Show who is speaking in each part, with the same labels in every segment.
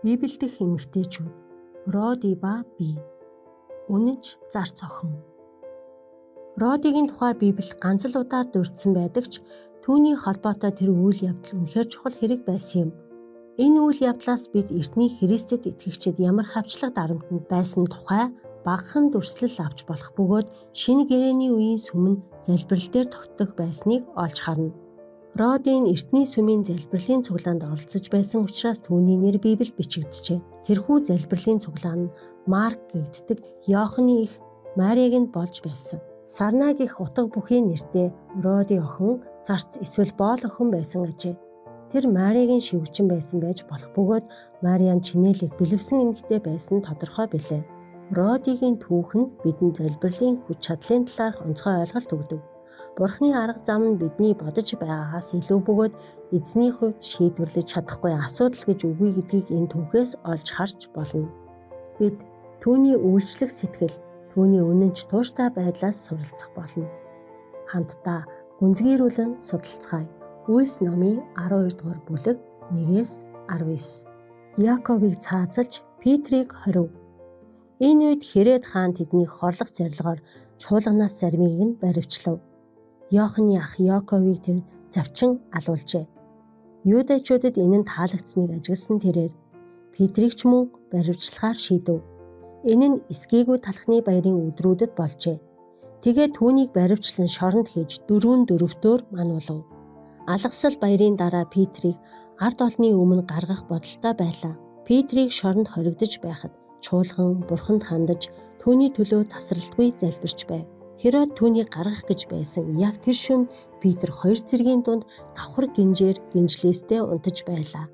Speaker 1: Библи дэх эмэгтэйчүүд Роди ба Би. Үнэнч зар цохон. Родигийн тухай Библиэд ганц л удаа дурдсан байдаг ч түүний холбоотой тэр үйл явдал үнэхээр чухал хэрэг байсан юм. Энэ үйл явдлаас бид эртний Христэд итгэгчид ямар хавчлаг дарамтнд байсан тухай багахан дүрслэл авч болох бөгөөд шинэ гэрээний үеийн сүм нь залбирал дээр тогтдог байсныг олж харна. Родийн эртний сүмийн залбирлын цуглаанд оролцож байсан учраас түүний нэр Библиэд бичигджээ. Тэрхүү залбирлын цуглаан нь Марк гэгддэг Иоханны эх Мариаг нь болж байсан. Сарна гэх утга бүхий нэртэй Роди охин зарц эсвэл боол охин байсан ажээ. Тэр Мариагийн шивгчин байсан байж болох бөгөөд Мариан чинээлэг бэлэвсэн эмэгтэй байсан нь тодорхой билээ. Родигийн түүх нь бидэнд залбирлын хүч чадлын талаарх онцгой ойлголт өгдөг. Бурхны арга зам нь бидний бодож байгаагаас илүү бөгөөд эзний хувьд шийдвэрлэж чадахгүй асуудал гэж үгүй гэдгийг энэ түүхээс олж харж болно. Бид түүний үйлчлэх сэтгэл, түүний үнэнч тууштай байдлаас суралцах болно. Хамтдаа гүнзгийрүүлэн судалцгаая. Үйлс номын 12 дугаар бүлэг 1-19. Яаковыг цаазалж Петрийг хорив. Энэ үед Херод хаан тэднийг хорлох зорилгоор чуулганаас заримыг нь баривчлав. Иоханны ах Яаковыг тэр завчин алуулжээ. Юудэчүүдэд энэ нь таалагдсныг ажигласан тэрээр Петрийг ч мөн баривчлахаар шийдэв. Энэ нь эсгээгүй талхны баярын өдрүүдэд болжээ. Тэгээд түүнийг баривчлан шоронд хийж 4-4-өөр мануулав. Алгасал баярын дараа Петрийг ард олны өмнө гаргах бодолтой байлаа. Петрийг шоронд хоригдож байхад чуулган бурханд хандаж түүний төлөө тасралтгүй залбирч байв. Херод түүнийг гаргах гэж байсан яг тэр шөнө Петр 2 цэргийн дунд давхар гинжээр гинжлээстэй унтаж байлаа.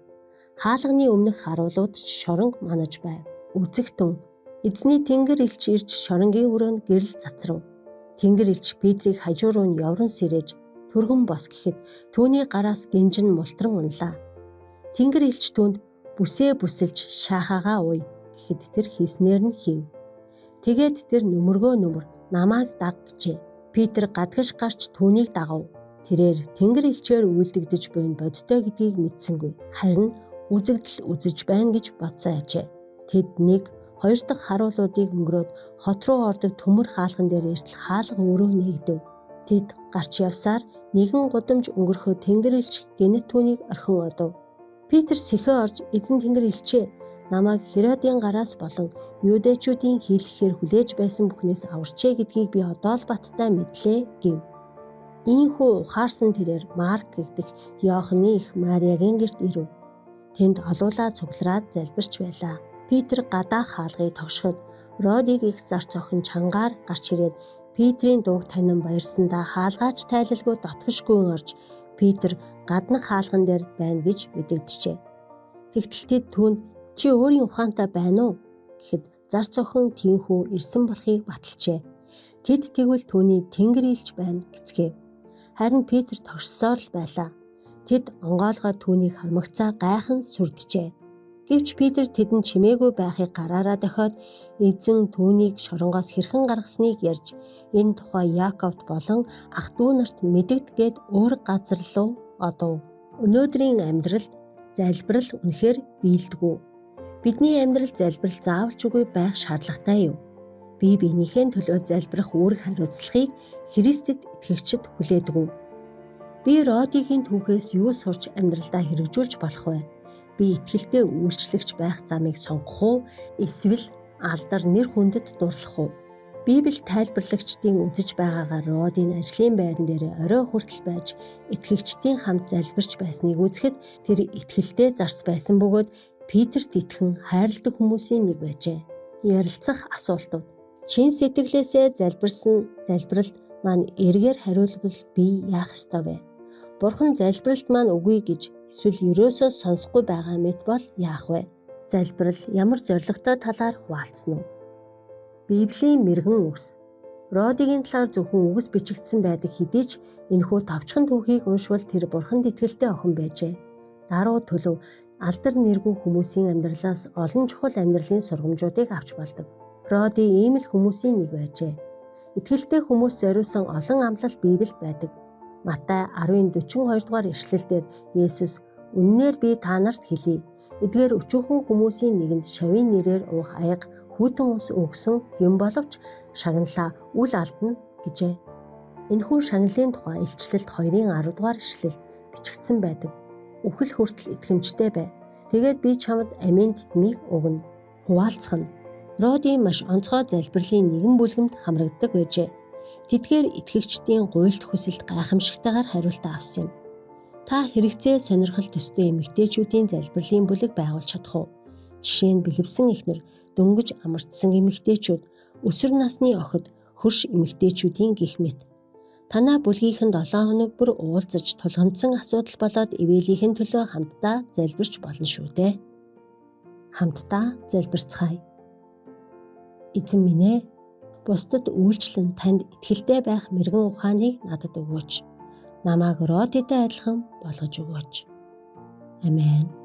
Speaker 1: Хаалганы өмнөх харуулууд ч шоронг манаж байв. Үзэгтэн эзний тэнгэр элч ирж шоронгийн өрөөнд гэрэл цацрав. Тэнгэр элч Петрийг хажуу руу нь явран сэрэж түргэн бос гэхэд түүний гараас гинжин мултран унлаа. Тэнгэр элч түүнд бүсээ бүсэлж шаахаагаа уй гэхэд тэр хийснээр нь хийв. Тэгээд тэр нөмөр намайг даг гэжээ. Петр гадагш гарч түүнийг дагав. Тэрээр тэнгэр элчээр үйлдэгдэж буйн бодтой гэдгийг мэдсэнгүй. Харин үзэгдэл үзэж байна гэж бодсон ажээ. Тэд 1-2 дахь харуулуудыг өнгөрөөд хот руу ордог төмөр хаалган дээр эртл хаалга өрөө нээгдэв. Тэд гарч явсаар нэгэн гудамж өнгөрөхөд тэнгэр элч гэнэт түүнийг орхин одов. Петр сэхээ орж эзэн тэнгэр элчээ намайг Херодын гараас болон юудэчүүдийн хийлгэхээр хүлээж байсан бүхнээс аварчээ гэдгийг би одоо л баттай мэдлээ гэв. Ийхүү ухаарсан тэрээр Марк гэгдэх Иоханны эх Мариагийн гэрт ирэв. Тэнд олуулаа цуглараад залбирч байлаа. Петр гадаах хаалгыг тогшоход Родиг их зар цохон чангаар гарч ирээд Петрийн дууг танин баярсандаа хаалгаач тайлалгүй дотгошгүй орж Петр гаднах хаалган дээр байна гэж мэдэгджээ. Тэгтэл тэд түүнд чи өөрийн ухаантай байна уу гэхэд зар цохон тийхүү ирсэн болохыг баталжээ. Тэд тэгвэл түүний тэнгэр элч байна гэцгээв. Харин Петр тогшсоор л байлаа. Тэд онгоолгоод түүнийг хармагцаа гайхан сүрджээ. Гэвч Петр тэдэнд чимээгүй байхыг гараараа дохиод эзэн түүнийг шоронгоос хэрхэн гаргасныг ярьж энэ тухай Яаковт болон ах дүү нарт мэдэгдэгээд өөр газар руу одов. Өнөөдрийн амьдралд залбирал үнэхээр биелдэггүй. Бидний амьдрал залбирал заавалч үгүй байх шаардлагатай юу? Бие биенийхээ төлөө залбирах үүрэг хариуцлагыг Христэд итгэгчид хүлээдэг үү? Би Родигийн түүхээс юу сурч амьдралдаа хэрэгжүүлж болох вэ? Би итгэлтэй үйлчлэгч байх замыг сонгох уу? Эсвэл алдар нэр хүндэд дурлах уу? Библи тайлбарлагчдын үзэж байгаагаар Родийн ажлын байран дээр орой хүртэл байж итгэгчдийн хамт залбирч байсныг үзэхэд тэр итгэлтэй зарц байсан бөгөөд Петрт итгэн хайрладаг хүмүүсийн нэг байжээ. Ярилцах асуултууд. Чин сэтгэлээсээ залбирсан залбиралд маань эргээр хариулбал би яах ёстой вэ? Бурхан залбиралд маань үгүй гэж эсвэл ерөөсөө сонсохгүй байгаа мэт бол яах вэ? Залбирал ямар зоригтой талаар хуваалцсан уу? Библийн мэрэгэн үгс. Родигийн талаар зөвхөн үгс бичигдсэн байдаг хэдий ч энэхүү товчхон түүхийг уншвал тэр бурханд итгэлтэй охин байжээ. Даруй төлөв алдар нэргүй хүмүүсийн амьдралаас олон чухал амьдралын сургамжуудыг авч болдог. Роди ийм л хүмүүсийн нэг байжээ. Итгэлтэй хүмүүс зориулсан олон амлалт Библиэд байдаг. Матай 10:42 дугаар ишлэлдэр Есүс "Үнэнээр би та нарт хэлье. Эдгээр өчүүхэн хүмүүсийн нэгэнд шавийн нэрээр уух аяга хүйтэн ус өгсөн юм боловч шагналаа үл алдна гэжээ. Энэхүү шагналын тухай илчлэлт 2-10 дугаар ишлэл бичигдсэн байдаг. Үхэл хүртэл итгэмжтэй бай. Тэгээд би чамд амийн тэтмийг өгнө. Хуваалцах нь Роди маш онцгой залбирлын нэгэн бүлгэмд хамрагддаг байжээ. Тэдгээр итгэгчдийн гуйлт хүсэлт гайхамшигтайгаар хариулт авсан юм. Та хэрэгцээ сонирхол төстэй эмэгтэйчүүдийн залбирлын бүлэг байгуулж чадах уу? Жишээ нь бэлэвсэн эхнэр, дөнгөж амардсан эмэгтэйчүүд, өсвөр насны охид, хөрш эмэгтэйчүүдийн гих мэт. Танаа бүлгийнхэн 7 хоног бүр уулзаж тулгамдсан асуудал болоод ивэлийнхэн төлөө хамтдаа залбирч болно шүү дээ. Хамтдаа залбирцгаая. Эзэн минь ээ, бусдад үйлчлэн танд итгэлтэй байх мэрэгэн ухааныг надад өгөөч. Намайг Родитой адилхан болгож өгөөч. Амен.